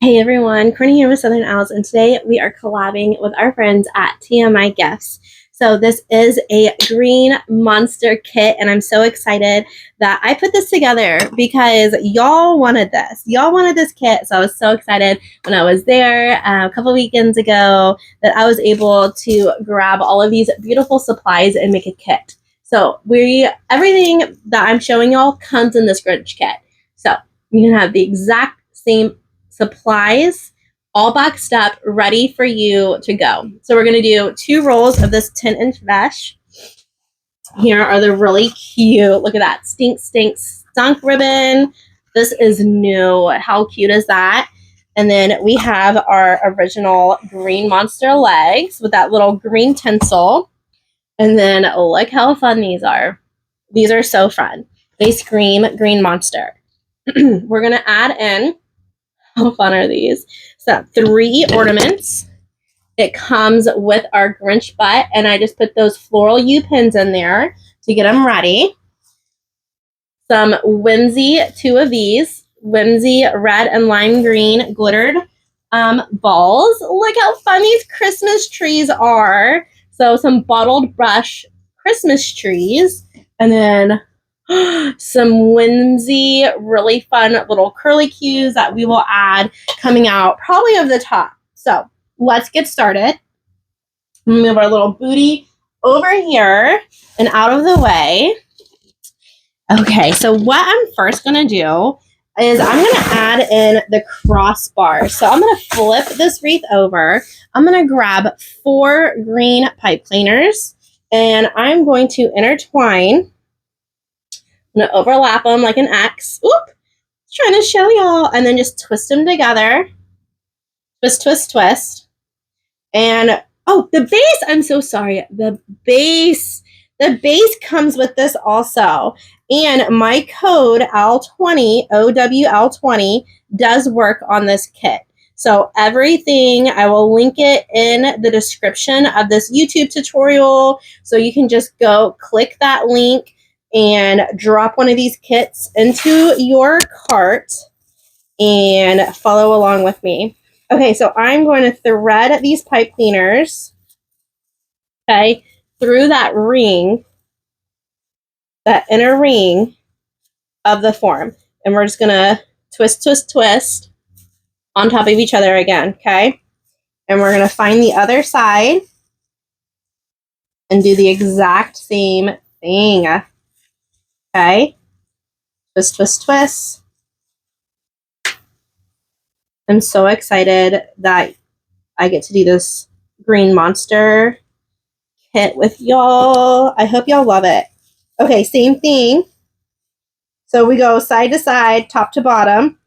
Hey everyone, Courtney here with Southern Owls, and today we are collabing with our friends at TMI Gifts. So this is a green monster kit, and I'm so excited that I put this together because y'all wanted this. Y'all wanted this kit, so I was so excited when I was there a couple weekends ago that I was able to grab all of these beautiful supplies and make a kit. So everything that I'm showing y'all comes in this Grinch kit. So you can have the exact same supplies all boxed up, ready for you to go. So we're going to do 2 rolls of this 10-inch mesh. Here are the really cute, look at that, stunk ribbon. This is new. How cute is that? And then we have our original green monster legs with that little green tinsel. And then look how fun these are. These are so fun. They scream green monster. We're going to add in, how fun are these? So 3 ornaments. It comes with our Grinch butt, and I just put those floral U pins in there to get them ready. Some whimsy, 2 of these, whimsy red and lime green glittered balls. Look how fun these Christmas trees are. So some bottled brush Christmas trees, and then some whimsy, really fun little curly cues that we will add coming out probably over the top. So let's get started. Move our little booty over here and out of the way. Okay, so what I'm first going to do is I'm going to add in the crossbar. So I'm going to flip this wreath over. I'm going to grab 4 green pipe cleaners, and I'm going to intertwine. I'm going to overlap them like an X. Oop! Trying to show y'all. And then just twist them together. Twist, twist, twist. And, oh, the base, I'm so sorry. The base comes with this also. And my code OWL20, OWL20, does work on this kit. So everything, I will link it in the description of this YouTube tutorial. So you can just go click that link and drop one of these kits into your cart and follow along with me. Okay, so I'm going to thread these pipe cleaners, okay, through that ring, that inner ring of the form. And we're just going to twist, twist, twist on top of each other again, okay? And we're going to find the other side and do the exact same thing. Okay, twist, twist, twist. I'm so excited that I get to do this green monster kit with y'all. I hope y'all love it. Okay, same thing. So we go side to side, top to bottom.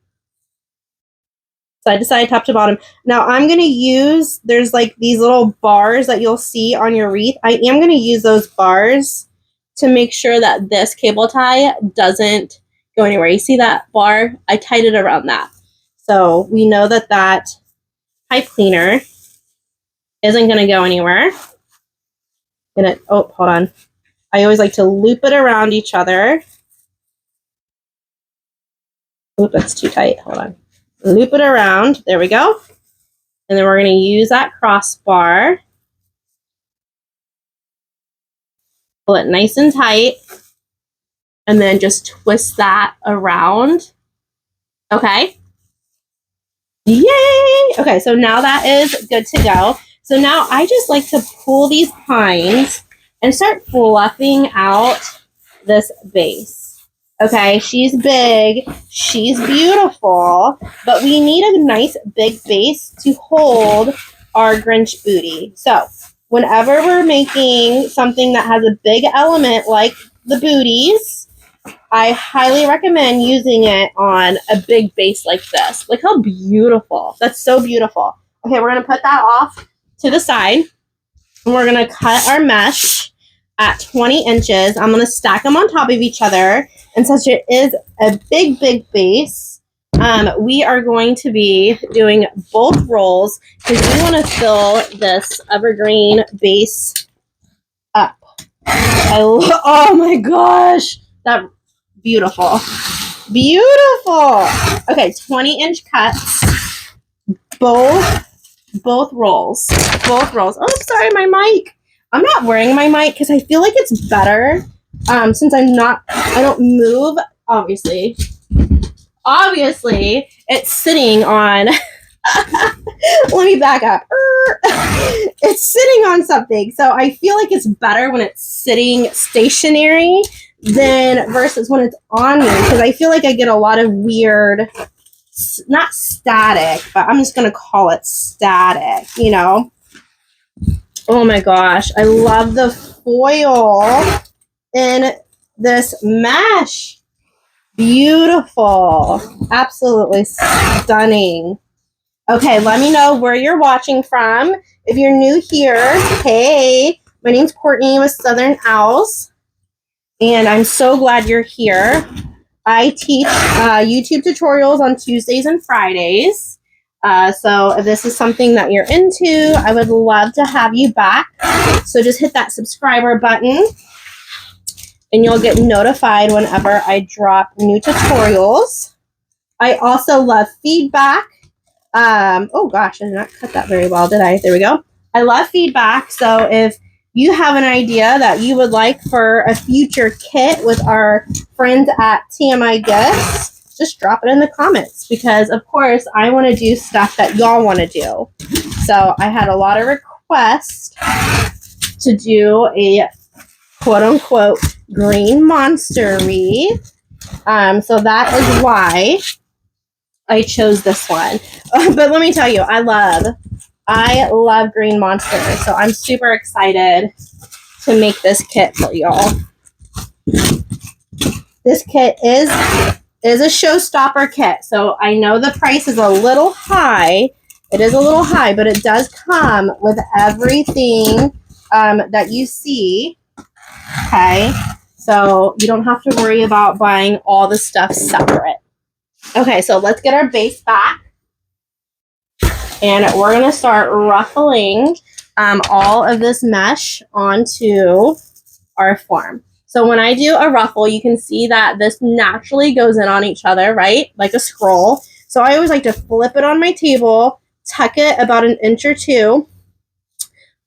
Side to side, top to bottom. Now I'm going to use, there's like these little bars that you'll see on your wreath. I am going to use those bars to make sure that this cable tie doesn't go anywhere. You see that bar? I tied it around that. So we know that that pipe cleaner isn't going to go anywhere. Oh, hold on. I always like to loop it around each other. Oop, that's too tight. Hold on. Loop it around. There we go. And then we're going to use that crossbar. Pull it nice and tight. And then just twist that around. Okay. Yay! Okay, so now that is good to go. So now I just like to pull these pines and start fluffing out this base. Okay, she's big, she's beautiful, but we need a nice big base to hold our Grinch booty. So whenever we're making something that has a big element like the booties, I highly recommend using it on a big base like this. Look how beautiful. That's so beautiful. Okay, we're going to put that off to the side. And we're going to cut our mesh at 20 inches. I'm going to stack them on top of each other. And since it is a big, big base, we are going to be doing both rolls because we want to fill this evergreen base up. Oh my gosh. That beautiful. Beautiful. Okay, 20-inch cuts. both rolls. Oh, sorry, my mic. I'm not wearing my mic because I feel like it's better since I don't move, obviously. Obviously, it's sitting on, let me back up. It's sitting on something, so I feel like it's better when it's sitting stationary than versus when it's on me, because I feel like I get a lot of weird, not static, but I'm just going to call it static, you know? Oh my gosh, I love the foil in this mesh. Beautiful. Absolutely stunning. Okay, let me know where you're watching from. If you're new here, hey, my name's Courtney with Southern Owls, and I'm so glad you're here. I teach YouTube tutorials on Tuesdays and Fridays. So if this is something that you're into, I would love to have you back. So just hit that subscriber button and you'll get notified whenever I drop new tutorials. I also love feedback. Oh gosh, I did not cut that very well, did I? There we go. I love feedback. So if you have an idea that you would like for a future kit with our friends at TMI Gifts, just drop it in the comments, because of course I want to do stuff that y'all want to do. So I had a lot of requests to do a quote unquote green monster wreath. So that is why I chose this one. But let me tell you, I love green monsters, so I'm super excited to make this kit for y'all. This kit is a showstopper kit, so I know the price is a little high. It is a little high, but it does come with everything that you see. Okay, so you don't have to worry about buying all the stuff separate. Okay, so let's get our base back. And we're going to start ruffling all of this mesh onto our form. So when I do a ruffle, you can see that this naturally goes in on each other, right? Like a scroll. So I always like to flip it on my table, tuck it about 1 inch or 2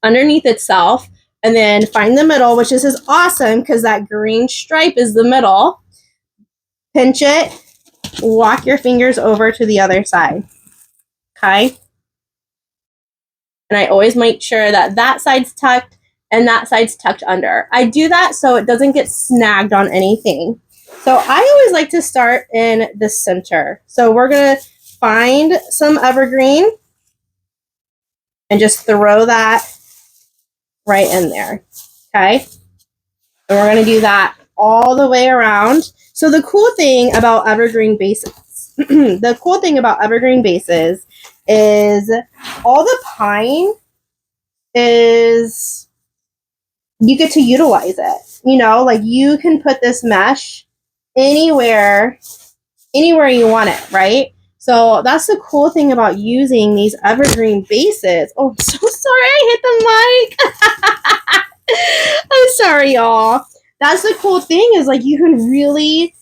underneath itself, and then find the middle, which is awesome because that green stripe is the middle. Pinch it, walk your fingers over to the other side. Okay? And I always make sure that that side's tucked and that side's tucked under. I do that so it doesn't get snagged on anything. So I always like to start in the center. So we're going to find some evergreen and just throw that right in there. Okay? And we're going to do that all the way around. So the cool thing about evergreen bases, the cool thing about evergreen bases is all the pine is, you get to utilize it. You know, like you can put this mesh anywhere you want it, right? So that's the cool thing about using these evergreen bases. Oh, I'm so sorry I hit the mic. I'm sorry, y'all. That's the cool thing, is like you can really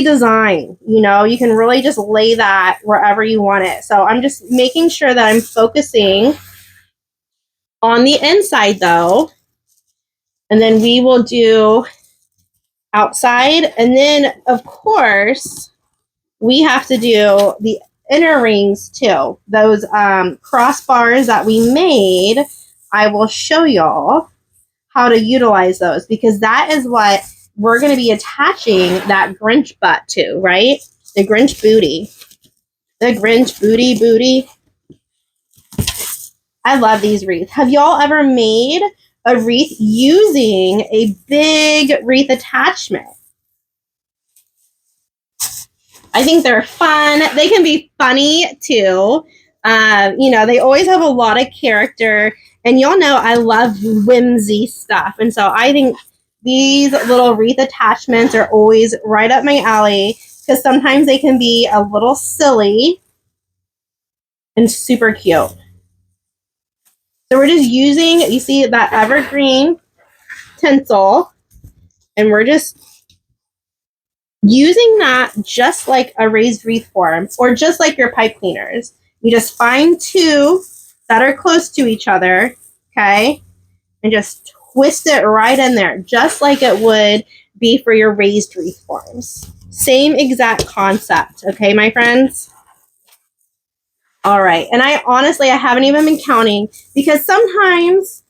design, you know, you can really just lay that wherever you want it. So I'm just making sure that I'm focusing on the inside though, and then we will do outside, and then of course we have to do the inner rings too. Those crossbars that we made, I will show y'all how to utilize those, because that is what we're going to be attaching that Grinch butt to, right? The Grinch booty. The Grinch booty. I love these wreaths. Have y'all ever made a wreath using a big wreath attachment? I think they're fun. They can be funny too. You know, they always have a lot of character, and y'all know I love whimsy stuff. And so I think these little wreath attachments are always right up my alley, because sometimes they can be a little silly and super cute. So we're just using, you see that evergreen tinsel, and we're just using that just like a raised wreath form, or just like your pipe cleaners. You just find two that are close to each other, okay? And just twist it right in there, just like it would be for your raised wreath forms. Same exact concept, okay, my friends? All right, and I haven't even been counting because sometimes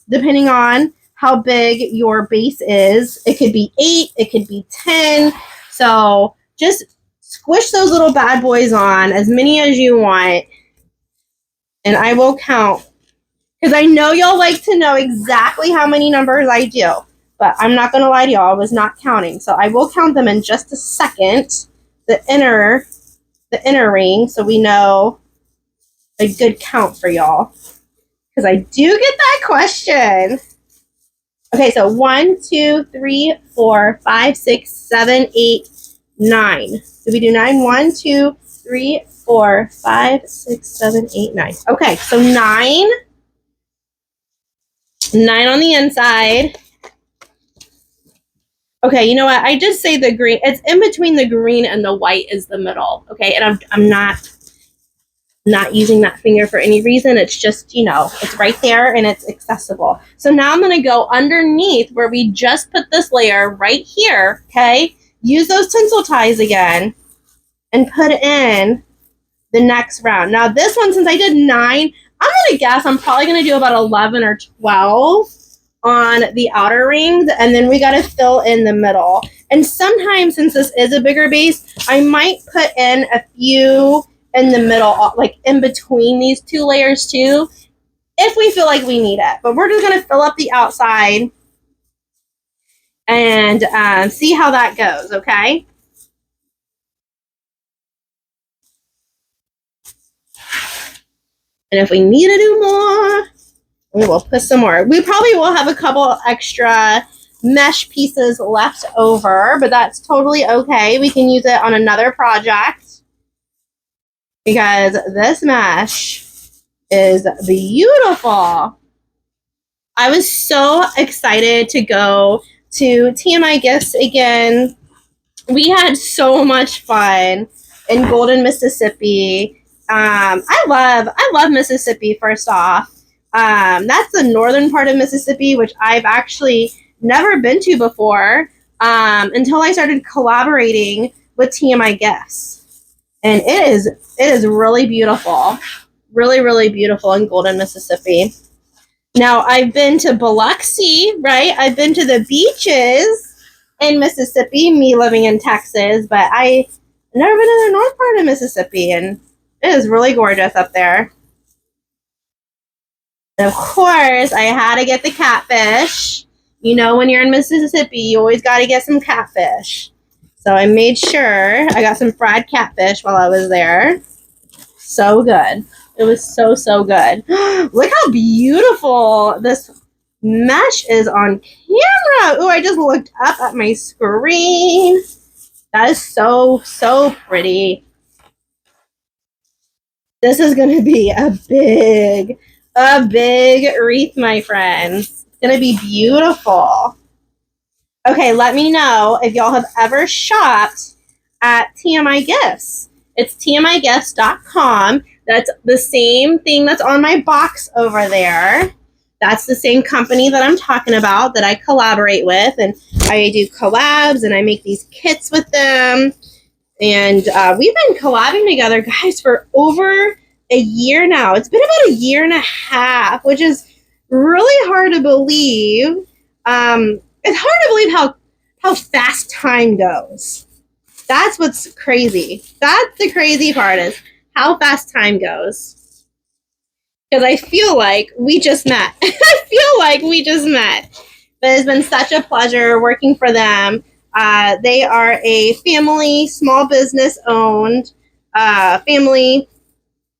depending on how big your base is, it could be 8, it could be 10. So just squish those little bad boys on, as many as you want, and I will count. Because I know y'all like to know exactly how many numbers I do, but I'm not going to lie to y'all, I was not counting. So I will count them in just a second, the inner ring, so we know a good count for y'all. Because I do get that question. Okay, so 1, 2, 3, 4, 5, 6, 7, 8, 9. Did we do 9? 1, 2, 3, 4, 5, 6, 7, 8, 9. Okay, so 9. 9 on the inside. Okay, you know what? I just say the green. It's in between the green and the white is the middle. Okay, and I'm not using that finger for any reason. It's just, you know, it's right there and it's accessible. So now I'm going to go underneath where we just put this layer right here, okay? Use those tinsel ties again and put in the next round. Now this one, since I did 9, I'm going to guess I'm probably going to do about 11 or 12 on the outer rings, and then we got to fill in the middle. And sometimes, since this is a bigger base, I might put in a few in the middle, like in between these two layers too, if we feel like we need it. But we're just going to fill up the outside and see how that goes, okay? And if we need to do more, we will put some more. We probably will have a couple extra mesh pieces left over, but that's totally okay. We can use it on another project because this mesh is beautiful. I was so excited to go to TMI Gifts again. We had so much fun in Golden, Mississippi. I love Mississippi, first off. That's the northern part of Mississippi, which I've actually never been to before until I started collaborating with TMI Gifts. And it is really beautiful. Really, really beautiful in Golden, Mississippi. Now, I've been to Biloxi, right? I've been to the beaches in Mississippi, me living in Texas, but I've never been to the north part of Mississippi, and it is really gorgeous up there. And of course, I had to get the catfish. You know, when you're in Mississippi, you always got to get some catfish. So I made sure I got some fried catfish while I was there. So good. It was so, so good. Look how beautiful this mesh is on camera. Oh, I just looked up at my screen. That is so, so pretty. This is going to be a big wreath, my friends. It's going to be beautiful. Okay, let me know if y'all have ever shopped at TMI Gifts. It's tmigifts.com. That's the same thing that's on my box over there. That's the same company that I'm talking about that I collaborate with. And I do collabs and I make these kits with them. And we've been collabing together, guys, for over a year now. It's been about a year and a half, which is really hard to believe. It's hard to believe how fast time goes. That's what's crazy. That's the crazy part, is how fast time goes. Because I feel like we just met. I feel like we just met. But it's been such a pleasure working for them. They are a family, small business owned, family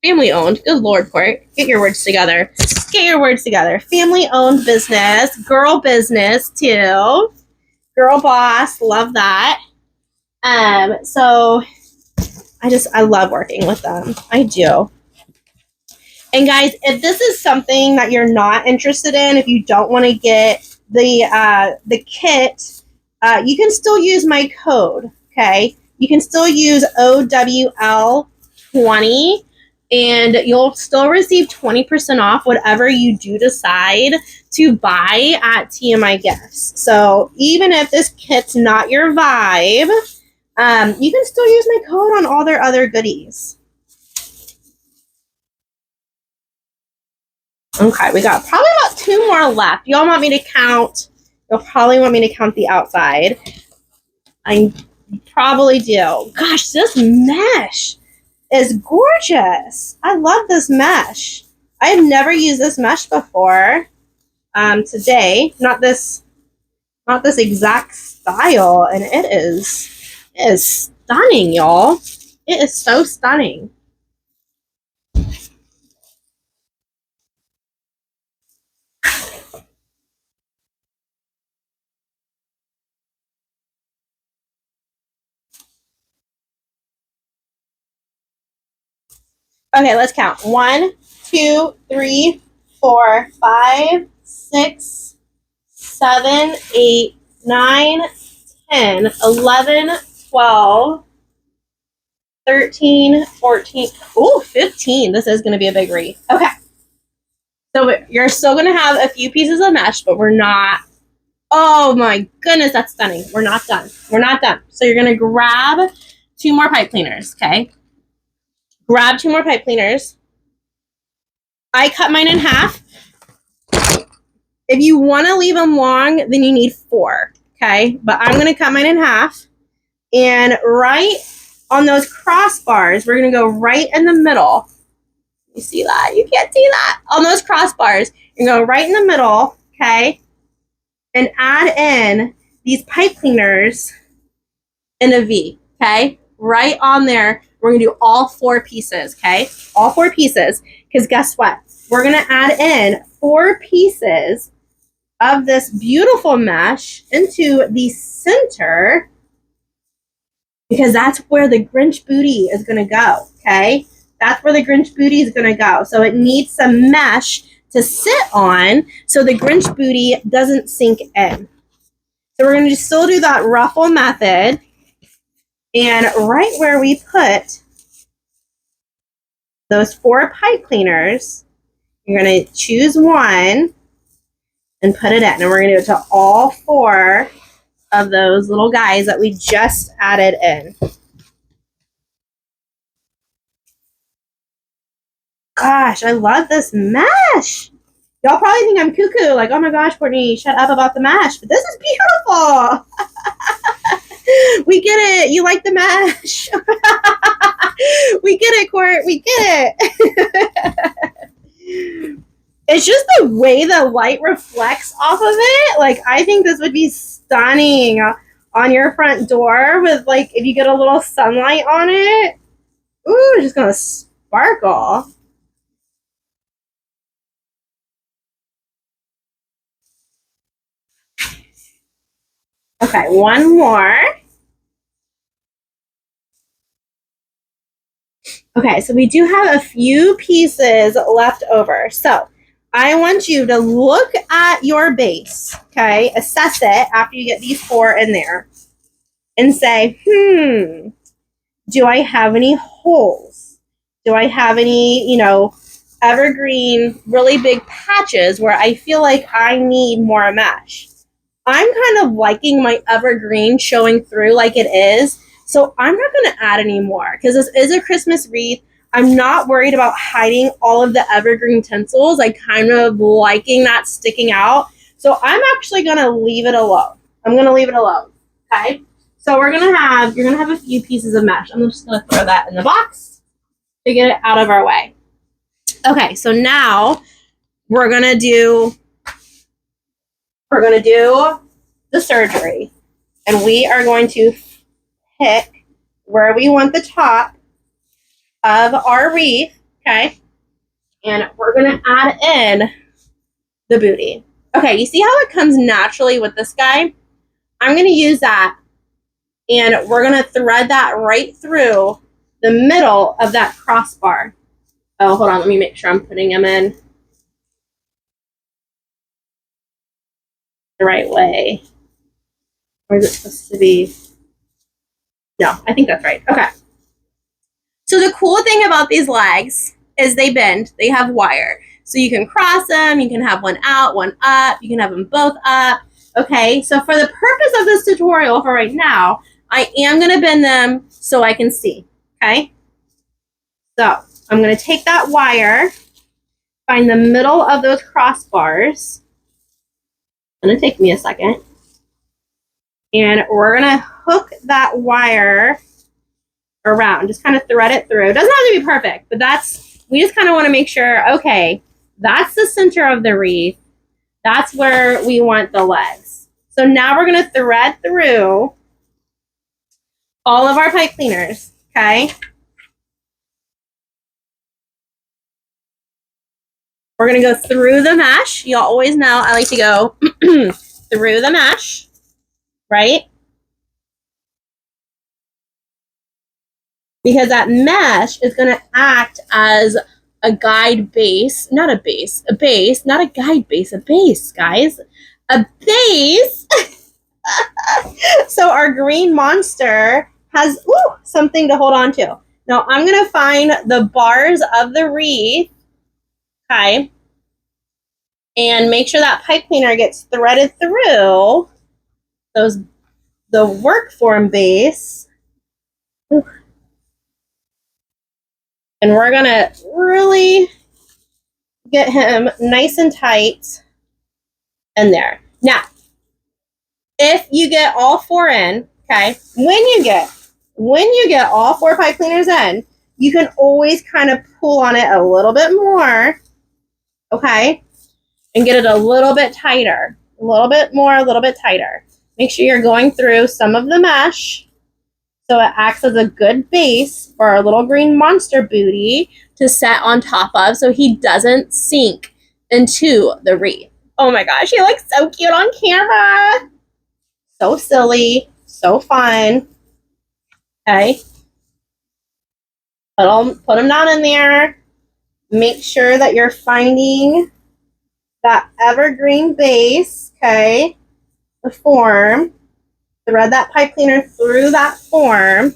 owned. Good Lord, Court. Get your words together. Get your words together. Family owned business. Girl business, too. Girl boss. Love that. So I love working with them. I do. And guys, if this is something that you're not interested in, if you don't want to get the kit, you can still use my code, okay? You can still use OWL 20, and you'll still receive 20% off whatever you do decide to buy at TMI Gifts. So even if this kit's not your vibe, you can still use my code on all their other goodies. Okay, we got probably about 2 more left. Y'all want me to count? You'll probably want me to count the outside. I probably do. Gosh, this mesh is gorgeous. I love this mesh. I have never used this mesh before. Today, not this exact style, and it is stunning, y'all. It is so stunning. Okay, let's count. 1, 2, 3, 4, 5, 6, 7, 8, 9, 10, 11, 12, 13, 14. Ooh, 15. This is going to be a big wreath. Okay. So you're still going to have a few pieces of mesh, but we're not. Oh my goodness, that's stunning. We're not done. We're not done. So you're going to grab 2 more pipe cleaners, okay? Grab 2 more pipe cleaners. I cut mine in half. If you want to leave them long, then you need 4, okay? But I'm going to cut mine in half. And right on those crossbars, we're going to go right in the middle. You see that? You can't see that. On those crossbars, you're going to go right in the middle, okay? And add in these pipe cleaners in a V, okay? Right on there. We're going to do all 4 pieces, okay? All 4 pieces. Because guess what? We're going to add in 4 pieces of this beautiful mesh into the center, because that's where the Grinch booty is going to go, okay? That's where the Grinch booty is going to go. So it needs some mesh to sit on so the Grinch booty doesn't sink in. So we're going to still do that ruffle method. And right where we put those 4 pipe cleaners, you're going to choose one and put it in. And we're going to do it to all 4 of those little guys that we just added in. Gosh, I love this mesh. Y'all probably think I'm cuckoo, like, oh my gosh, Courtney, shut up about the mesh. But this is beautiful. We get it. You like the mesh. We get it, Court. We get it. It's just the way the light reflects off of it. Like, I think this would be stunning on your front door with, like, if you get a little sunlight on it. Ooh, it's just going to sparkle. Okay, one more. Okay, so we do have a few pieces left over. So I want you to look at your base, okay? Assess it after you get these 4 in there and say, do I have any holes? Do I have any, evergreen, really big patches where I feel like I need more mesh? I'm kind of liking my evergreen showing through like it is. So I'm not going to add any more because this is a Christmas wreath. I'm not worried about hiding all of the evergreen tinsels. I kind of liking that sticking out. So I'm actually going to leave it alone. I'm going to leave it alone. Okay. So you're going to have a few pieces of mesh. I'm just going to throw that in the box to get it out of our way. Okay. So now we're going to do the surgery, and we are going to pick where we want the top of our wreath, okay? And we're going to add in the booty. Okay, you see how it comes naturally with this guy? I'm going to use that, and we're going to thread that right through the middle of that crossbar. Oh, hold on, let me make sure I'm putting them in the right way. Or is it supposed to be? No, I think that's right. Okay. So the cool thing about these legs is they bend. They have wire. So you can cross them. You can have one out, one up. You can have them both up. Okay, so for the purpose of this tutorial for right now, I am going to bend them so I can see. Okay, so I'm going to take that wire, find the middle of those crossbars. It's going to take me a second. And we're going to hook that wire around, just kind of thread it through. It doesn't have to be perfect, but we just kind of want to make sure, okay, that's the center of the wreath. That's where we want the legs. So now we're going to thread through all of our pipe cleaners, okay? We're going to go through the mesh. You'll always know I like to go through the mesh, right? Because that mesh is going to act as a guide base, not a base, a base, not a guide base, a base, guys, a base. So our green monster has something to hold on to. Now I'm going to find the bars of the wreath, okay, and make sure that pipe cleaner gets threaded through the work form base. Ooh. And we're going to really get him nice and tight in there. Now, if you get all 4 in, okay, when you get all 4 pipe cleaners in, you can always kind of pull on it a little bit more, okay, and get it a little bit tighter, a little bit more, a little bit tighter. Make sure you're going through some of the mesh so it acts as a good base for our little green monster booty to set on top of so he doesn't sink into the wreath. Oh my gosh, he looks so cute on camera. So silly, so fun. Okay. Put them down in there. Make sure that you're finding that evergreen base, okay, the form. Thread that pipe cleaner through that form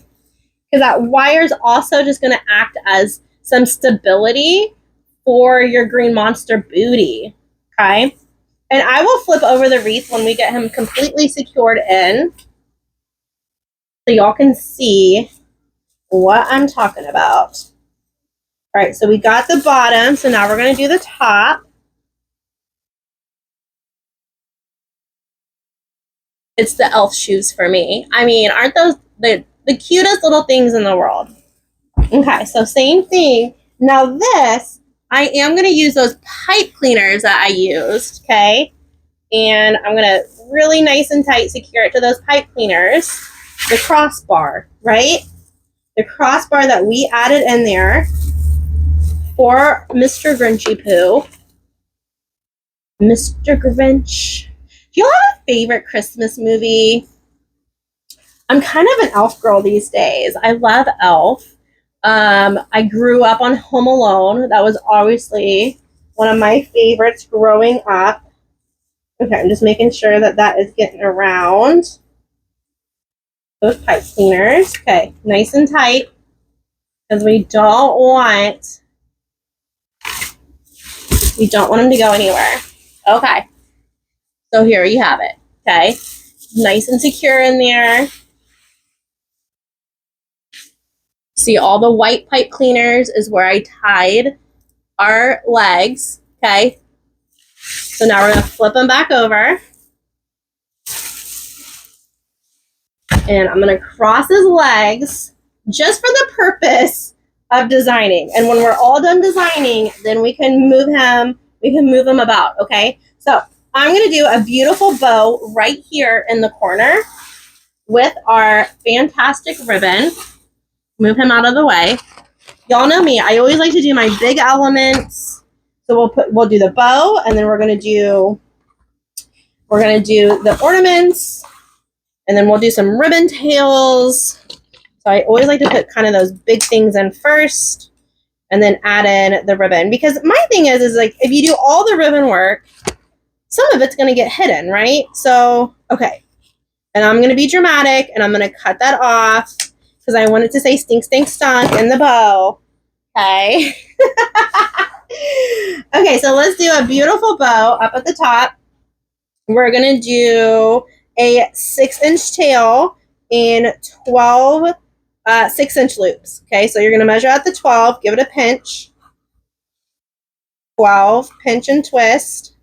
because that wire is also just going to act as some stability for your green monster booty, okay? And I will flip over the wreath when we get him completely secured in so y'all can see what I'm talking about. All right, so we got the bottom, so now we're going to do the top. It's the elf shoes for me. I mean, aren't those the cutest little things in the world? Okay, so same thing. Now this, I am going to use those pipe cleaners that I used, okay? And I'm going to really nice and tight secure it to those pipe cleaners. The crossbar, right? The crossbar that we added in there for Mr. Grinchy Poo. Mr. Grinch. Do y'all have a favorite Christmas movie? I'm kind of an Elf girl these days. I love Elf. I grew up on Home Alone. That was obviously one of my favorites growing up. Okay, I'm just making sure that that is getting around those pipe cleaners. Okay, nice and tight because we don't want them to go anywhere. Okay. So here you have it, okay? Nice and secure in there. See, all the white pipe cleaners is where I tied our legs, okay? So now we're going to flip them back over. And I'm going to cross his legs just for the purpose of designing. And when we're all done designing, then we can move him about, okay? So I'm going to do a beautiful bow right here in the corner with our fantastic ribbon. Move him out of the way. Y'all know me. I always like to do my big elements. So we'll do the bow, and then we're going to do the ornaments, and then we'll do some ribbon tails. So I always like to put kind of those big things in first and then add in the ribbon. Because my thing is like if you do all the ribbon work, some of it's going to get hidden, right? So, okay. And I'm going to be dramatic, and I'm going to cut that off because I wanted to say stink, stink, stunk in the bow. Okay. Okay, so let's do a beautiful bow up at the top. We're going to do a 6-inch tail in 12 6-inch loops. Okay, so you're going to measure out the 12, give it a pinch. 12, pinch and twist.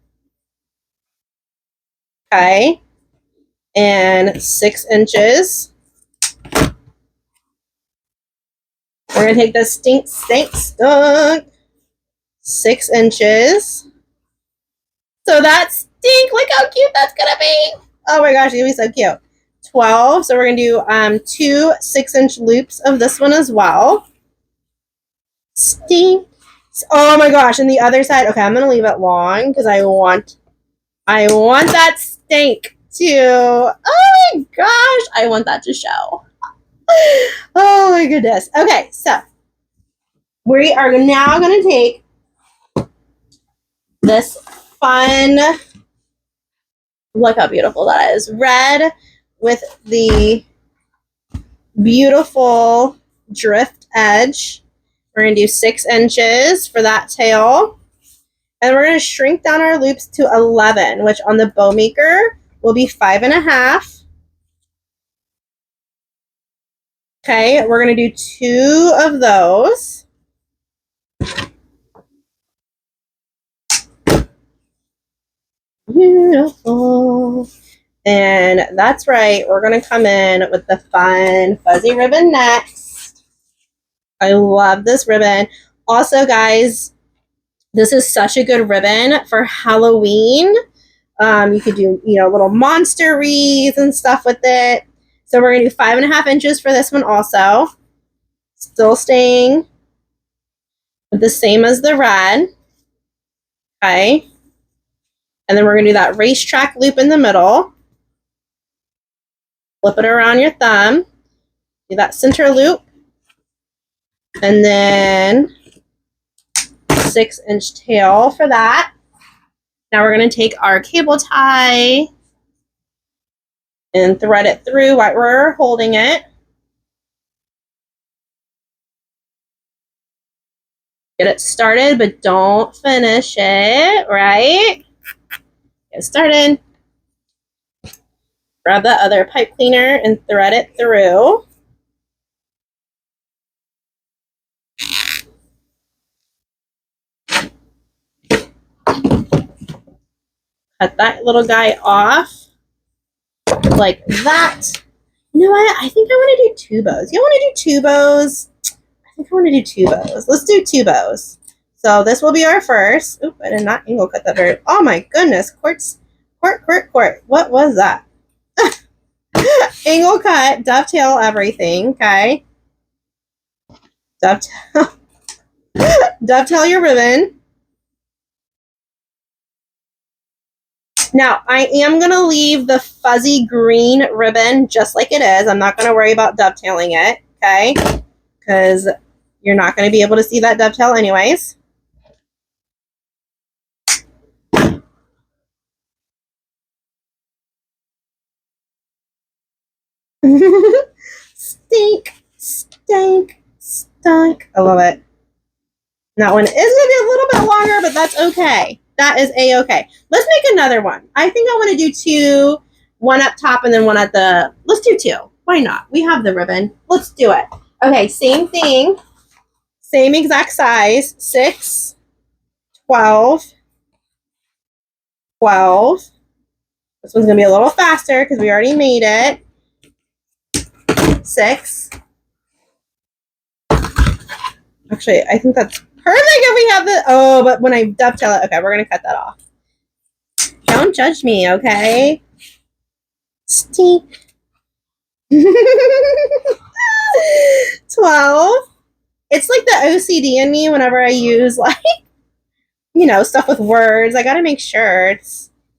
Okay, and 6 inches. We're going to take the stink, stink, stunk. 6 inches. So that's stink. Look how cute that's going to be. Oh my gosh, it's going to be so cute. 12. So we're going to do 2 6-inch loops of this one as well. Stink. Oh my gosh, and the other side. Okay, I'm going to leave it long because I want that stink to, oh my gosh, I want that to show. Oh my goodness. Okay, so we are now going to take this fun, look how beautiful that is, red with the beautiful drift edge. We're going to do 6 inches for that tail. And we're going to shrink down our loops to 11, which on the bow maker will be 5.5. Okay, we're going to do 2 of those. Beautiful. And that's right, we're going to come in with the fun fuzzy ribbon next. I love this ribbon. Also, guys, this is such a good ribbon for Halloween. You could do, little monster wreaths and stuff with it. So we're going to do 5.5 inches for this one also. Still staying with the same as the red. Okay. And then we're going to do that racetrack loop in the middle. Flip it around your thumb. Do that center loop. And then 6-inch tail for that. Now we're going to take our cable tie and thread it through while we're holding it. Get it started, but don't finish it, right? Get started. Grab that other pipe cleaner and thread it through. Cut that little guy off like that. You know what? I think I want to do 2 bows. You want to do 2 bows? I think I want to do 2 bows. Let's do 2 bows. So this will be our first. Oop, I did not angle cut that very. Oh my goodness. Quart. What was that? Angle cut, dovetail everything. Okay. Dovetail your ribbon. Now, I am going to leave the fuzzy green ribbon just like it is. I'm not going to worry about dovetailing it, okay? Because you're not going to be able to see that dovetail anyways. Stink, stink, stunk. I love it. That one is going to be a little bit longer, but that's okay. That is a-okay. Let's make another one. I think I want to do 2, one up top and then one at the, let's do 2. Why not? We have the ribbon. Let's do it. Okay, same thing. Same exact size. 6, 12, 12. This one's going to be a little faster because we already made it. 6. Actually, I think that's perfect if we have the, oh, but when I dovetail it, okay, we're going to cut that off. Don't judge me, okay? Stink. 12. It's like the OCD in me whenever I use, like, stuff with words. I got to make sure you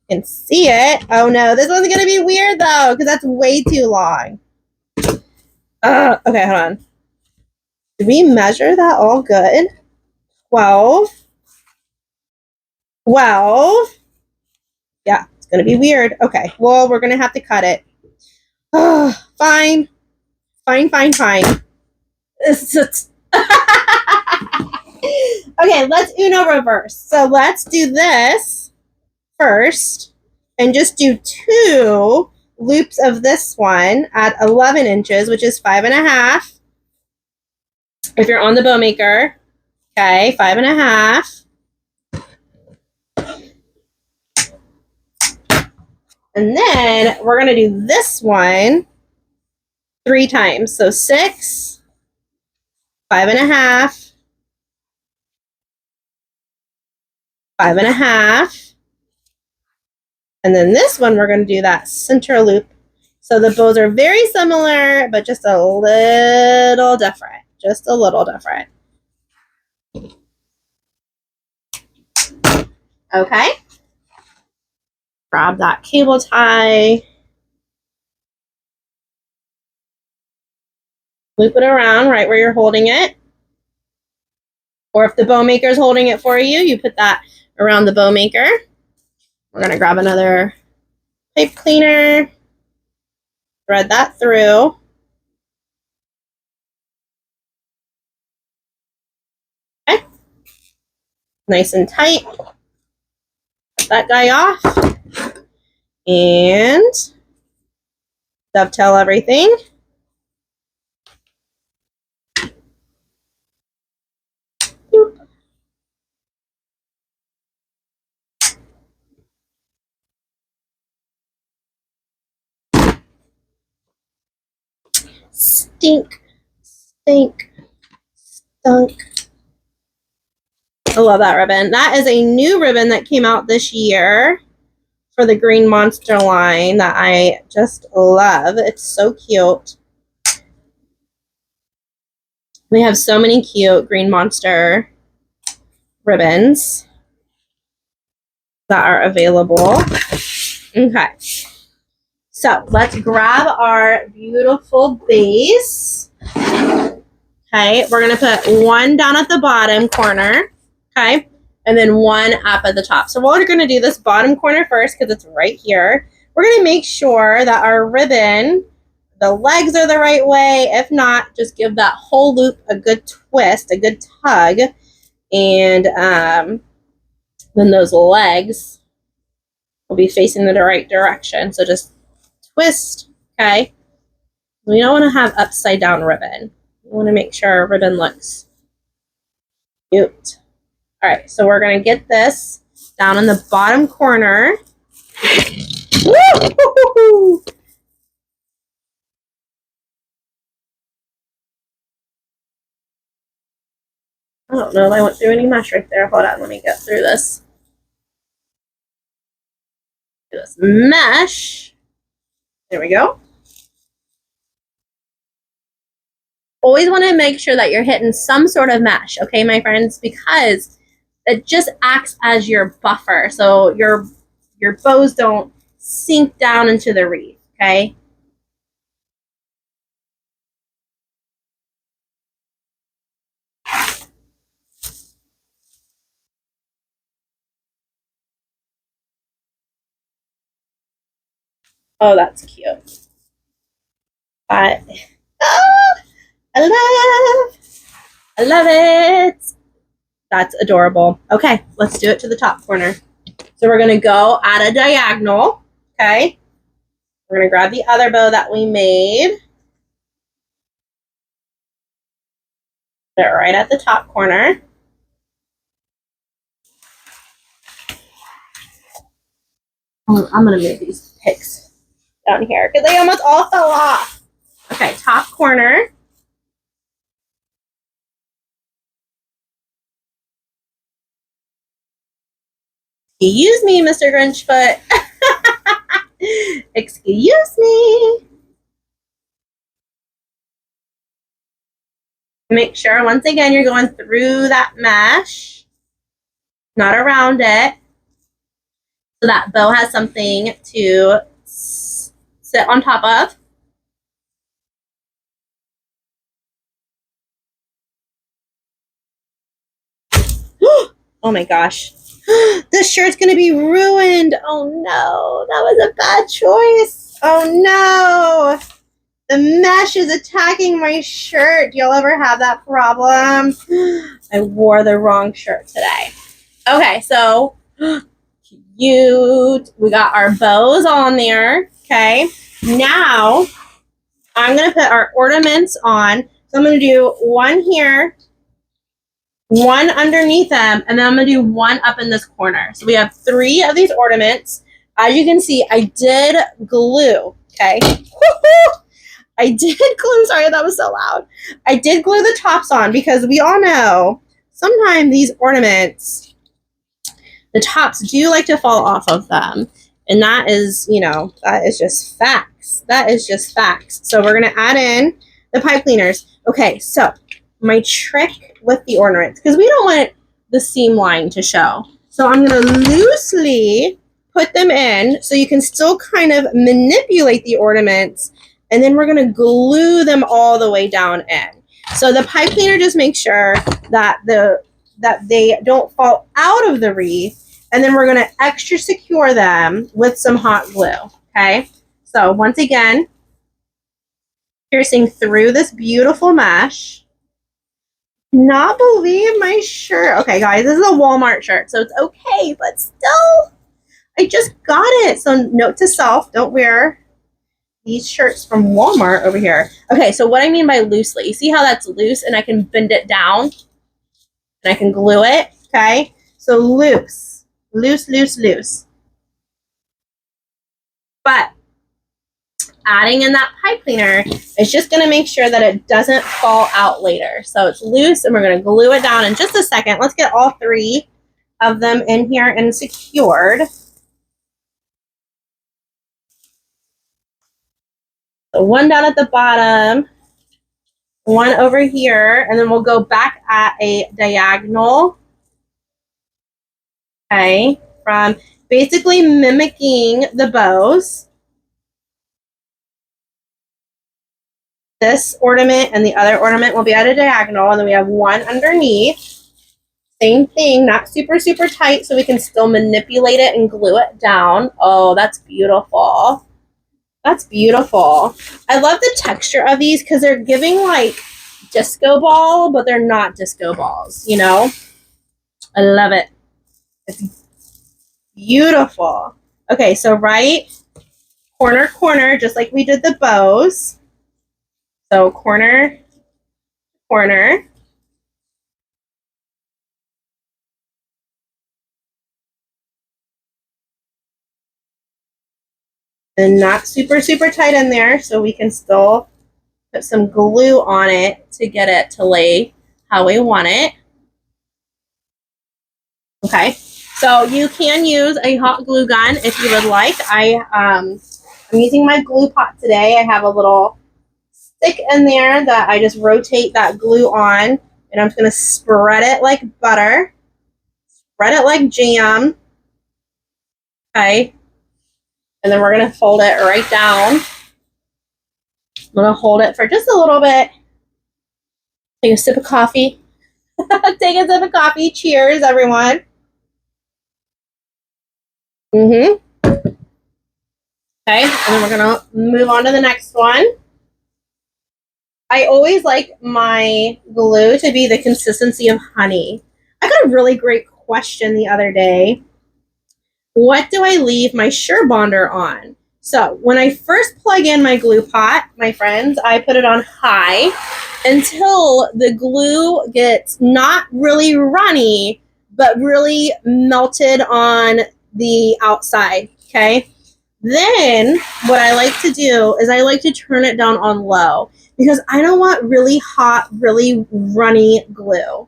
can see it. Oh, no, this one's going to be weird, though, because that's way too long. Okay, hold on. Did we measure that all good? 12. 12. Yeah, it's going to be weird. Okay, well, we're going to have to cut it. Fine. Fine. Okay, let's Uno reverse. So let's do this first and just do 2 loops of this one at 11 inches, which is 5.5. If you're on the bow maker, okay, 5.5. And then we're going to do this one 3 times. So 6, 5.5, 5.5. And then this one, we're going to do that center loop. So the bows are very similar, but just a little different. Just a little different. Okay. Grab that cable tie. Loop it around right where you're holding it. Or if the bow maker is holding it for you, you put that around the bow maker. We're going to grab another pipe cleaner. Thread that through. Okay. Nice and tight. Cut that guy off. And dovetail everything. Stink, stink, stunk. I love that ribbon. That is a new ribbon that came out this year for the Green Monster line that I just love. It's so cute. We have so many cute Green Monster ribbons that are available. Okay. So let's grab our beautiful base. Okay, we're going to put 1 down at the bottom corner. Okay, and then 1 up at the top. So we're going to do this bottom corner first because it's right here. We're going to make sure that our ribbon, the legs are the right way. If not, just give that whole loop a good twist, a good tug. And then those legs will be facing the right direction. So just twist, okay? We don't want to have upside down ribbon. We want to make sure our ribbon looks cute. All right, so we're going to get this down in the bottom corner. Woo! I don't know if I went through any mesh right there. Hold on, let me get through this. Do this mesh. There we go. Always want to make sure that you're hitting some sort of mesh, okay, my friends, because it just acts as your buffer, so your bows don't sink down into the wreath, okay? Oh, that's cute. But I love it. That's adorable. Okay, let's do it to the top corner. So we're gonna go at a diagonal, okay? We're gonna grab the other bow that we made. Put it right at the top corner. Oh, I'm gonna move these picks down here because they almost all fell off. Okay, top corner. Excuse me, Mr. Grinch, but excuse me. Make sure, once again, you're going through that mesh, not around it, so that bow has something to sit on top of. Oh my gosh. This shirt's going to be ruined. Oh no, that was a bad choice. Oh no. The mesh is attacking my shirt. Do y'all ever have that problem? I wore the wrong shirt today. Okay, so cute. We got our bows on there. Okay, now I'm going to put our ornaments on. So I'm going to do one here, one underneath them, and then I'm going to do one up in this corner. So we have 3 of these ornaments. As you can see, I did glue. Okay. I did glue. Sorry, that was so loud. I did glue the tops on because we all know sometimes these ornaments, the tops do like to fall off of them. And that is, you know, that is just facts. That is just facts. So we're going to add in the pipe cleaners. Okay, so my trick with the ornaments, because we don't want the seam line to show. So I'm going to loosely put them in so you can still kind of manipulate the ornaments. And then we're going to glue them all the way down in. So the pipe cleaner just makes sure that they don't fall out of the wreath. And then we're going to extra secure them with some hot glue. Okay. So once again, piercing through this beautiful mesh. Not believe my shirt. Okay, guys, this is a Walmart shirt, so it's okay, but still, I just got it. So note to self, don't wear these shirts from Walmart over here. Okay, so what I mean by loosely, you see how that's loose and I can bend it down and I can glue it, okay? So loose, loose, loose, loose. But adding in that pipe cleaner is just gonna make sure that it doesn't fall out later. So it's loose and we're gonna glue it down in just a second. Let's get all 3 of them in here and secured. So one down at the bottom, one over here, and then we'll go back at a diagonal. Okay, from basically mimicking the bows. This ornament and the other ornament will be at a diagonal, and then we have one underneath. Same thing, not super, super tight, so we can still manipulate it and glue it down. Oh, that's beautiful. That's beautiful. I love the texture of these because they're giving like disco ball, but they're not disco balls, you know? I love it. It's beautiful. Okay, so right corner, corner, just like we did the bows. So corner, corner. And not super, super tight in there, so we can still put some glue on it to get it to lay how we want it. Okay, so you can use a hot glue gun if you would like. I'm using my glue pot today. I have a little stick in there that I just rotate that glue on, and I'm just going to spread it like butter, spread it like jam. Okay, and then we're going to fold it right down. I'm going to hold it for just a little bit. Take a sip of coffee. Take a sip of coffee. Cheers, everyone. Okay, and then we're going to move on to the next one. I always like my glue to be the consistency of honey. I got a really great question the other day. What do I leave my Surebonder on? So when I first plug in my glue pot, my friends, I put it on high until the glue gets not really runny, but really melted on the outside, okay? Then what I like to do is I like to turn it down on low because I don't want really hot, really runny glue,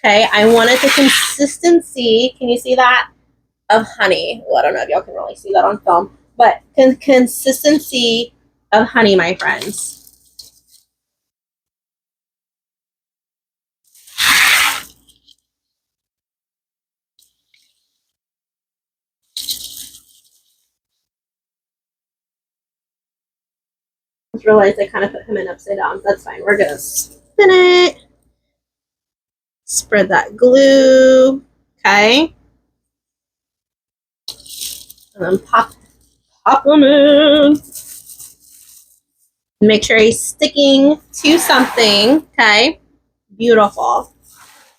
okay? I want it the consistency, can you see that, of honey. Well, I don't know if y'all can really see that on film, but consistency of honey, my friends. I just realized I kind of put him in upside down. That's fine. We're gonna spin it. Spread that glue. Okay. And then pop them in. Make sure he's sticking to something, okay? Beautiful.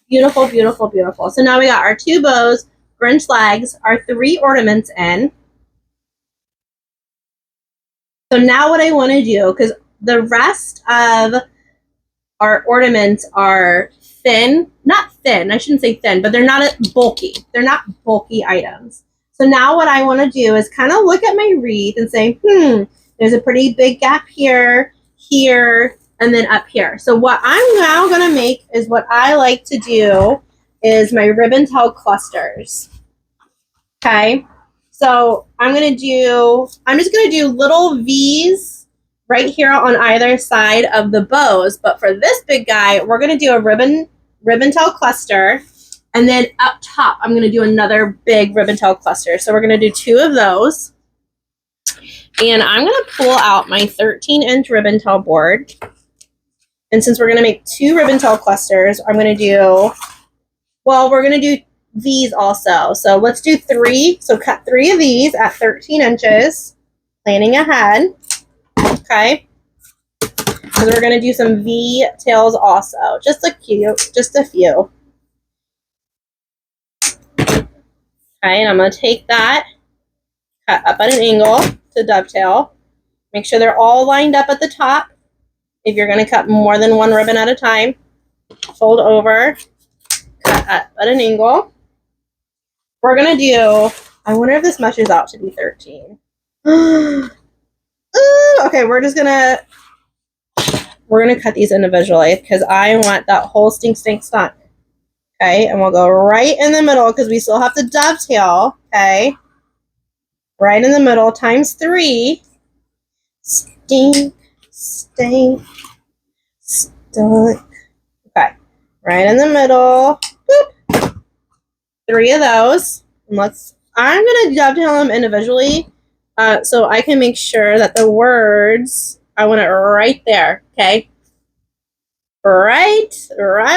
Beautiful, beautiful, beautiful. So now we got our 2 bows, Grinch legs, our 3 ornaments in. So now what I want to do, because the rest of our ornaments are thin, not thin, I shouldn't say thin, but they're not bulky. They're not bulky items. So now what I want to do is kind of look at my wreath and say, there's a pretty big gap here, here, and then up here. So what I'm now going to make is what I like to do is my ribbon tail clusters. Okay. So I'm just going to do little V's right here on either side of the bows. But for this big guy, we're going to do a ribbon tail cluster. And then up top, I'm going to do another big ribbon tail cluster. So we're going to do 2 of those. And I'm going to pull out my 13-inch ribbon tail board. And since we're going to make 2 ribbon tail clusters, I'm going to do, we're going to do these also. So let's do 3. So cut 3 of these at 13 inches, planning ahead. Okay. Because we're going to do some V tails also. Just a few. Okay, and I'm going to take that, cut up at an angle to dovetail. Make sure they're all lined up at the top. If you're going to cut more than 1 ribbon at a time, fold over, cut up at an angle. We're going to do, I wonder if this measures out to be 13. Okay, we're going to cut these individually because I want that whole stink. Okay, and we'll go right in the middle because we still have to dovetail, okay? Right in the middle, times 3. Stink. Okay, right in the middle. Boop. 3 of those. And I'm going to dovetail them individually so I can make sure that the words, I want it right there, okay? Right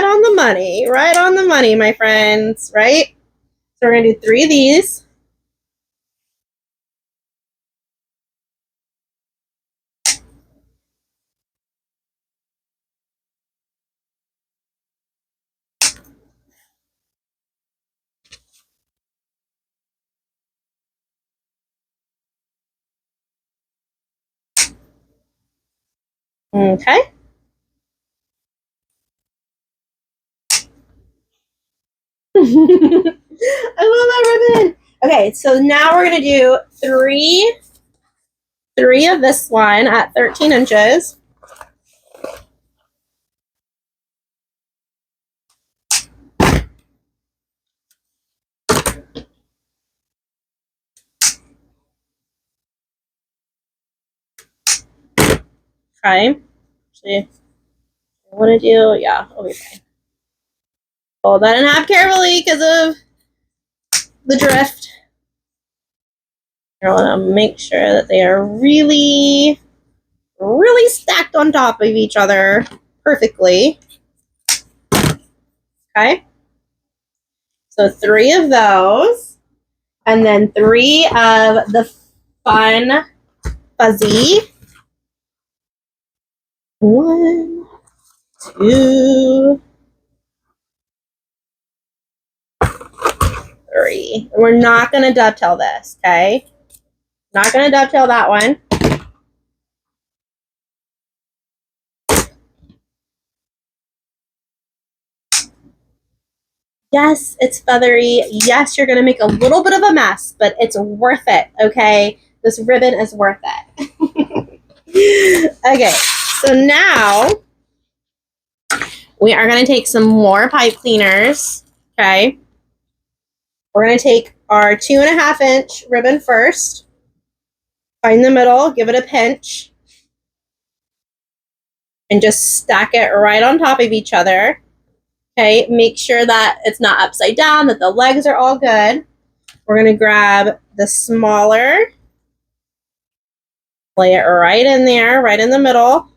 on the money, my friends, right? So we're going to do 3 of these. Okay. I love that ribbon. Okay, so now we're going to do 3 of this one at 13 inches. Okay. Actually, I want to do, yeah, it'll be fine. Fold that in half carefully because of the drift. I want to make sure that they are really, really stacked on top of each other perfectly. Okay. So 3 of those. And then 3 of the fun fuzzy. 1, 2, 3. We're not going to dovetail this, okay? Not going to dovetail that one. Yes, it's feathery. Yes, you're going to make a little bit of a mess, but it's worth it, okay? This ribbon is worth it. Okay, so now we are going to take some more pipe cleaners, okay? We're going to take our 2.5-inch ribbon first. Find the middle, give it a pinch, and just stack it right on top of each other. Okay, make sure that it's not upside down, that the legs are all good. We're going to grab the smaller, lay it right in there, right in the middle.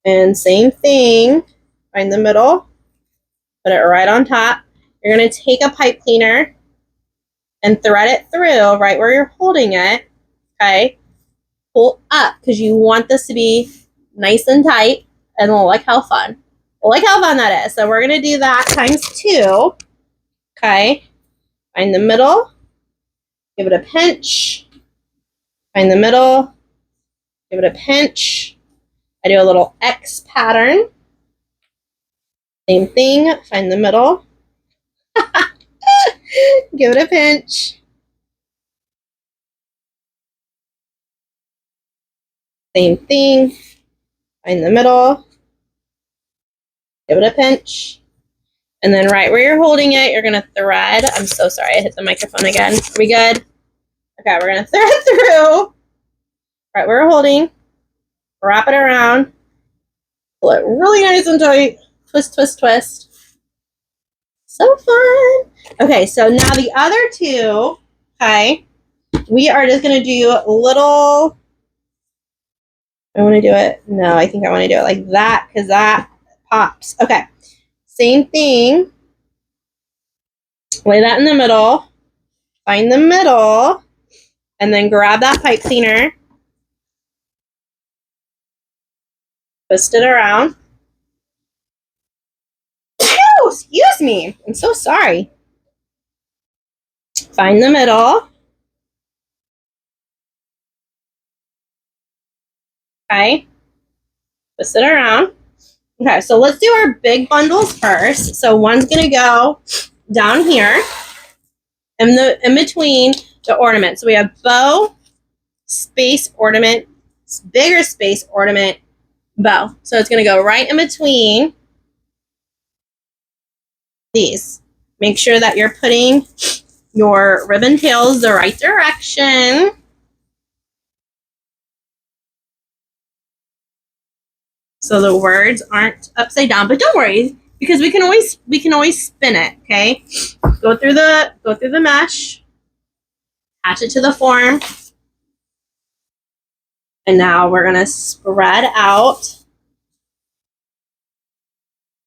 And same thing, find the middle, put it right on top. You're going to take a pipe cleaner and thread it through right where you're holding it. Okay, pull up because you want this to be nice and tight. And look how fun. Look how fun that is. So we're going to do that times 2. Okay. Find the middle. Give it a pinch. Find the middle. Give it a pinch. I do a little X pattern. Same thing. Find the middle. Give it a pinch. Same thing. Find the middle. Give it a pinch. And then right where you're holding it, you're going to thread. I'm so sorry. I hit the microphone again. Are we good? Okay, we're going to thread through. Right where we're holding. Wrap it around. Pull it really nice and tight. Twist, twist, twist. So fun. Okay, so now the other 2, okay, we are just going to do little, I want to do it, no, I think I want to do it like that because that pops. Okay, same thing. Lay that in the middle. Find the middle. And then grab that pipe cleaner. Twist it around. Ew, excuse me. I'm so sorry. Find the middle. Okay. Twist it around. Okay, so let's do our big bundles first. So one's going to go down here in between the ornaments. So we have bow, space ornament, bigger space ornament, bow. So it's going to go right in between these. Make sure that you're putting your ribbon tails the right direction. So the words aren't upside down, but don't worry because we can always spin it, okay? Go through the mesh, attach it to the form. And now we're going to spread out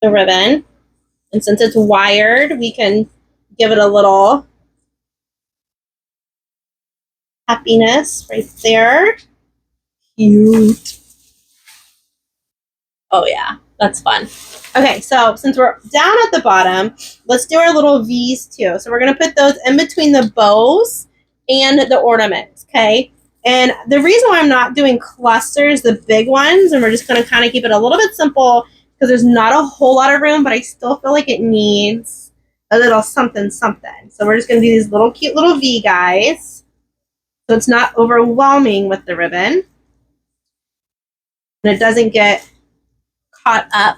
the ribbon. And since it's wired, we can give it a little happiness right there. Cute. Oh yeah, that's fun. Okay, so since we're down at the bottom, let's do our little V's too. So we're going to put those in between the bows and the ornaments, okay? And the reason why I'm not doing clusters, the big ones, and we're just going to kind of keep it a little bit simple because there's not a whole lot of room, but I still feel like it needs a little something, something. So we're just going to do these little cute little V guys. So it's not overwhelming with the ribbon. And it doesn't get caught up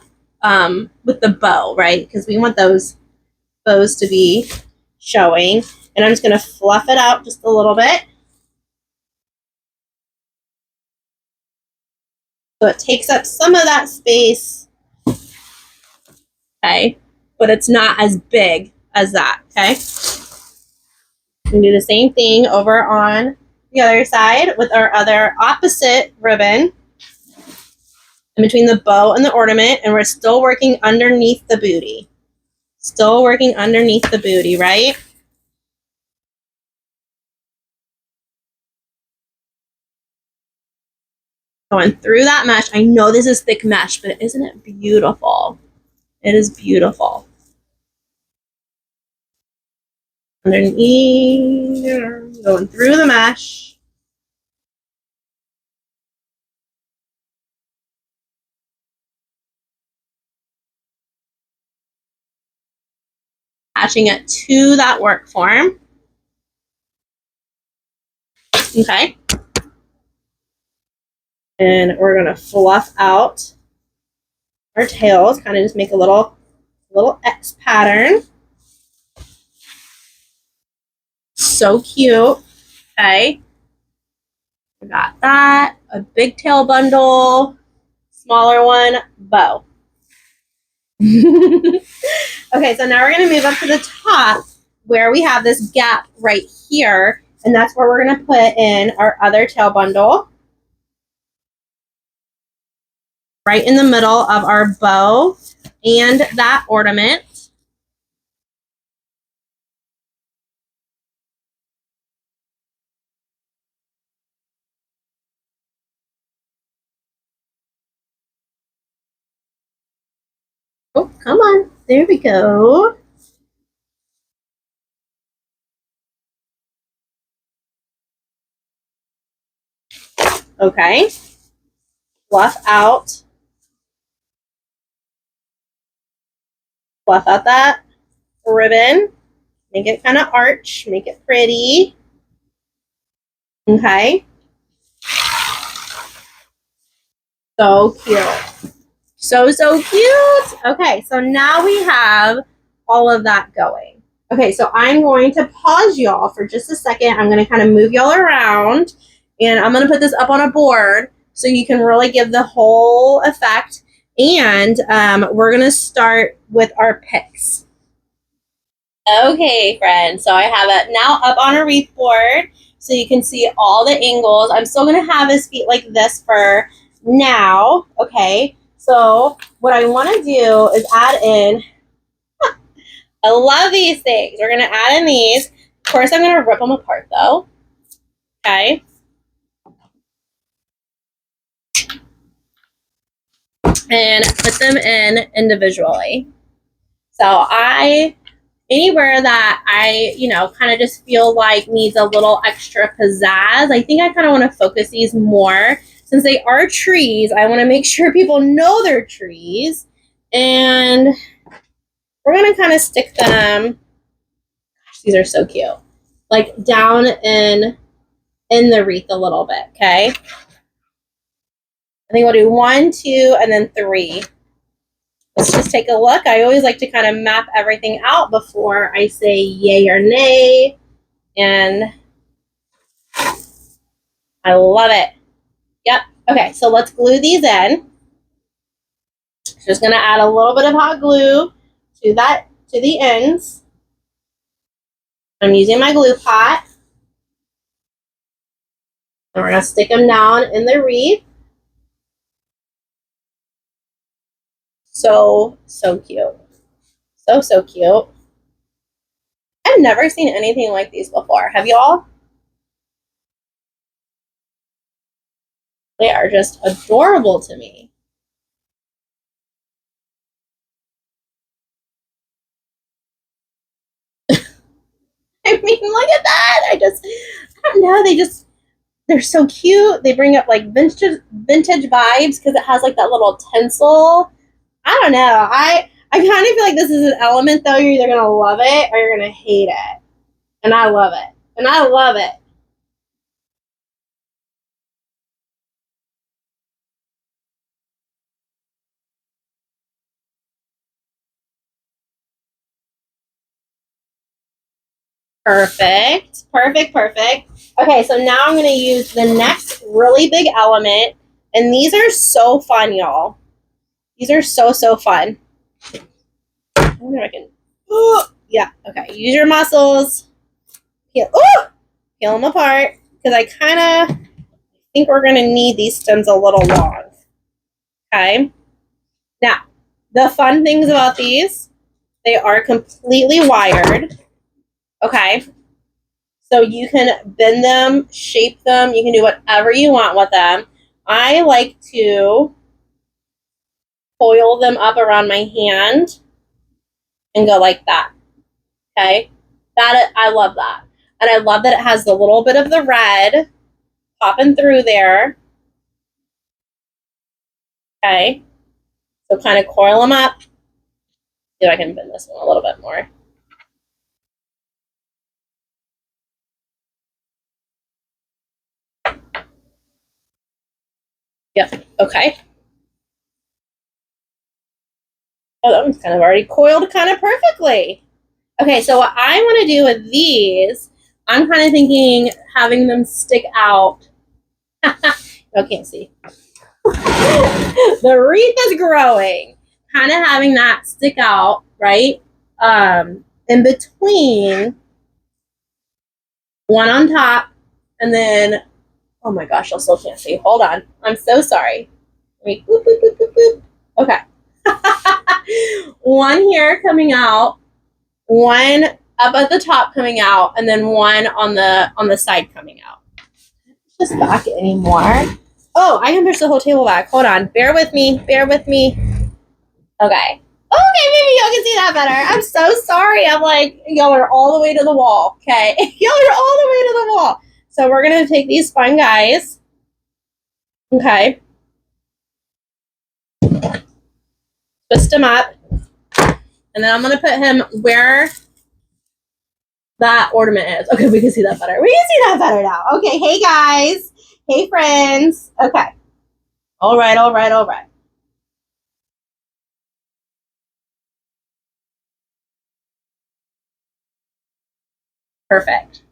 with the bow, right? Because we want those bows to be showing. And I'm just going to fluff it out just a little bit. So it takes up some of that space. Okay. But it's not as big as that. Okay. We can do the same thing over on the other side with our other opposite ribbon in between the bow and the ornament. And we're still working underneath the booty. Still working underneath the booty, right? Going through that mesh. I know this is thick mesh, but isn't it beautiful? It is beautiful. Underneath, going through the mesh. Attaching it to that work form. Okay. And we're going to fluff out our tails, kind of just make a little X pattern. So cute. Okay. We got that. A big tail bundle, smaller one, bow. Okay, so now we're going to move up to the top where we have this gap right here, and that's where we're going to put in our other tail bundle. Right in the middle of our bow and that ornament. Oh, come on. There we go. Okay. Fluff out that ribbon. Make it kind of arch. Make it pretty. Okay. So cute. So cute. Okay, so now we have all of that going. Okay, so I'm going to pause y'all for just a second. I'm going to kind of move y'all around, and I'm going to put this up on a board so you can really give the whole effect. And we're going to start with our picks. Okay, friends, so I have it now up on a wreath board so you can see all the angles. I'm still going to have his feet like this for now, okay? So what I want to do is add in, I love these things. We're going to add in these. Of course, I'm going to rip them apart though, okay? And put them in individually. So anywhere that I, kind of just feel like needs a little extra pizzazz, I think I kind of want to focus these more. Since they are trees, I want to make sure people know they're trees. And we're going to kind of stick them, gosh, these are so cute, like down in the wreath a little bit, okay? I think we'll do 1, 2, and then 3. Let's just take a look. I always like to kind of map everything out before I say yay or nay. And I love it. Yep. Okay, so let's glue these in. Just going to add a little bit of hot glue to the ends. I'm using my glue pot. And we're going to stick them down in the wreath. So cute. So cute. I've never seen anything like these before. Have y'all? They are just adorable to me. I mean, look at that. I don't know. They're so cute. They bring up like vintage vibes because it has like that little tinsel. I don't know. I kind of feel like this is an element though. You're either gonna love it or you're gonna hate it. And I love it. And I love it. Perfect. Okay, so now I'm going to use the next really big element. And these are so fun, y'all. These are so fun. I wonder if I can. Ooh, yeah, okay. Use your muscles. Peel them apart. Because I kind of think we're going to need these stems a little long. Okay. Now, the fun things about these, they are completely wired. Okay. So you can bend them, shape them. You can do whatever you want with them. I like to coil them up around my hand and go like that. Okay. I love that. And I love that it has the little bit of the red popping through there. Okay. So kind of coil them up. See if I can bend this one a little bit more. Yep. Okay. Oh, that one's kind of already coiled kind of perfectly. Okay, so what I want to do with these, I'm kind of thinking having them stick out. I can't see. The wreath is growing. Kind of having that stick out, right? In between, one on top, and then, oh my gosh, I still can't see. Hold on. I'm so sorry. Let me, boop, boop, boop, boop, boop. Okay. One here coming out, one up at the top coming out, and then one on the side coming out. Just back anymore. Oh, I can push the whole table back. Hold on. Bear with me. Okay. Okay, maybe y'all can see that better. I'm so sorry. I'm like, y'all are all the way to the wall. Okay. Y'all are all the way to the wall. So we're going to take these fun guys. Okay. Twist him up. And then I'm going to put him where that ornament is. Okay, we can see that better. We can see that better now. Okay, hey guys. Hey friends. Okay. All right, all right, all right. Perfect.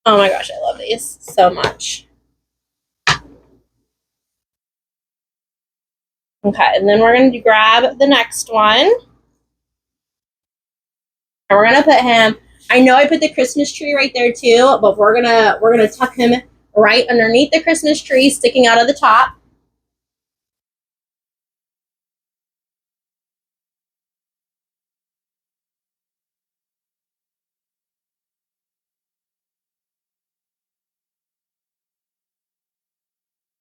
Oh my gosh, I love these so much. Okay, and then we're going to grab the next one. And we're gonna put him. I know I put the Christmas tree right there too, but we're gonna tuck him right underneath the Christmas tree, sticking out of the top.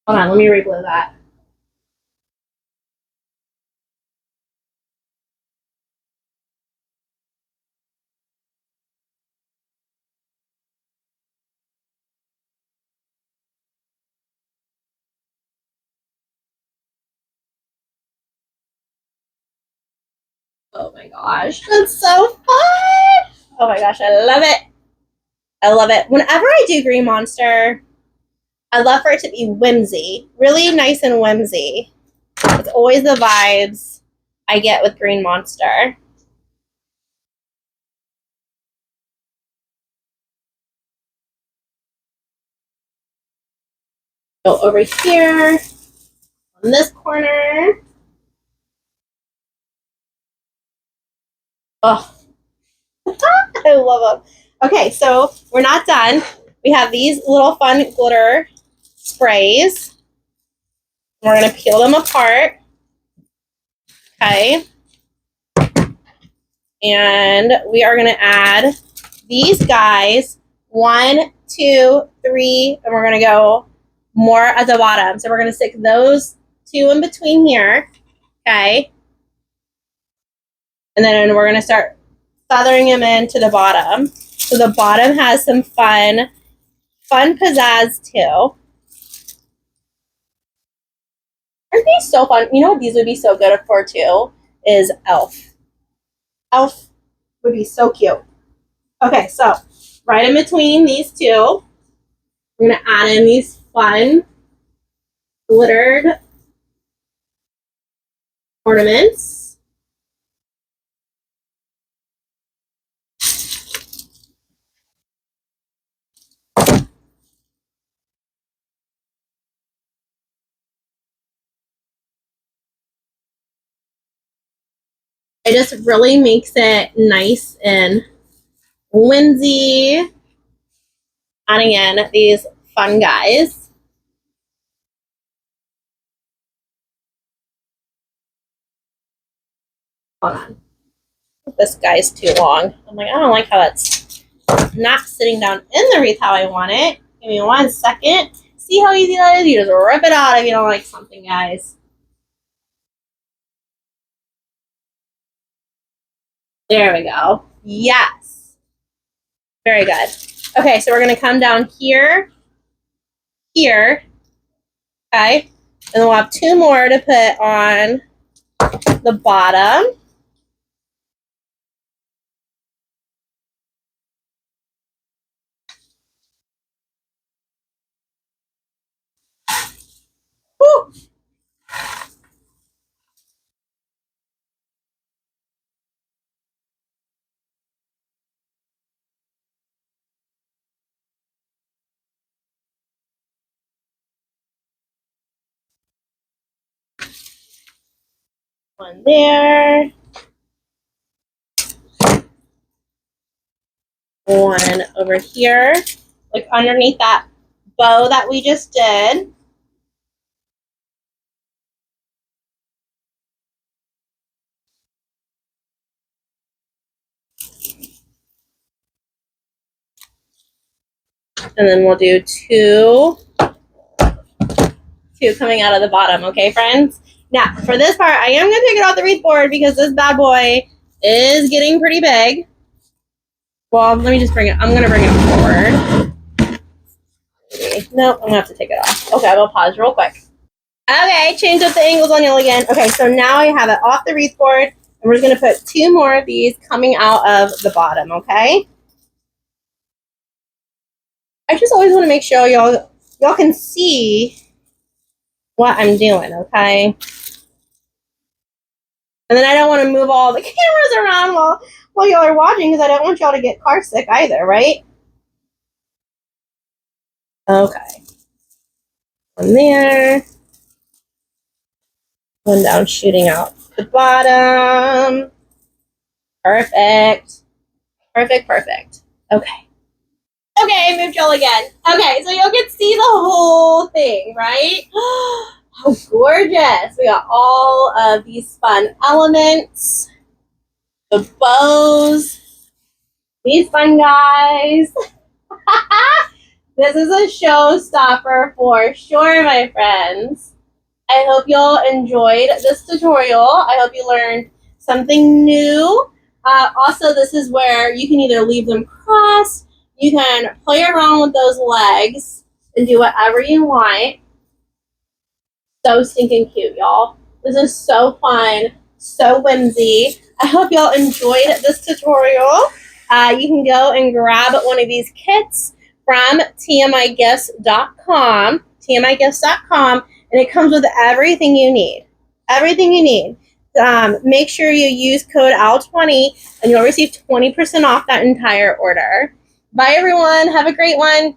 Hold on, let me reglue that. Oh my gosh, that's so fun! Oh my gosh, I love it. I love it. Whenever I do Green Monster, I love for it to be whimsy, really nice and whimsy. It's always the vibes I get with Green Monster. Go over here on this corner. Oh, I love them. Okay, so we're not done. We have these little fun glitter sprays. We're going to peel them apart. Okay. And we are going to add these guys. 1, 2, 3, and we're going to go more at the bottom. So we're going to stick those 2 in between here. Okay. And then we're going to start feathering them into the bottom. So the bottom has some fun pizzazz too. Aren't these so fun? You know what these would be so good for too? Is Elf. Elf would be so cute. Okay, so right in between these two, we're gonna add in these fun glittered ornaments. It just really makes it nice and whimsy. Adding in these fun guys. Hold on. This guy's too long. I'm like, I don't like how that's not sitting down in the wreath how I want it. Give me 1 second. See how easy that is? You just rip it out if you don't like something, guys. There we go. Yes. Very good. Okay, so we're going to come down here, here, okay? And then we'll have 2 more to put on the bottom. Woo! One there. One over here, like underneath that bow that we just did. And then we'll do 2 two coming out of the bottom, okay, friends? Now, for this part, I am going to take it off the wreath board because this bad boy is getting pretty big. Well, let me just bring it. I'm going to bring it forward. Nope, I'm going to have to take it off. Okay, we'll pause real quick. Okay, change up the angles on y'all again. Okay, so now I have it off the wreath board, and we're just going to put two more of these coming out of the bottom, okay? I just always want to make sure y'all can see what I'm doing, okay? And then I don't want to move all the cameras around while y'all are watching because I don't want y'all to get car sick either, right? Okay. One there. One down shooting out the bottom. Perfect. Perfect. Okay. Okay, moved y'all again. Okay, so y'all can see the whole thing, right? How gorgeous. We got all of these fun elements. The bows. These fun guys. This is a showstopper for sure, my friends. I hope y'all enjoyed this tutorial. I hope you learned something new. Also, this is where you can either leave them crossed, you can play around with those legs and do whatever you want. So stinking cute, y'all. This is so fun, so whimsy. I hope y'all enjoyed this tutorial. You can go and grab one of these kits from TMIGifts.com, TMIGifts.com, and it comes with everything you need. Everything you need. Make sure you use code OWL20 and you'll receive 20% off that entire order. Bye, everyone. Have a great one.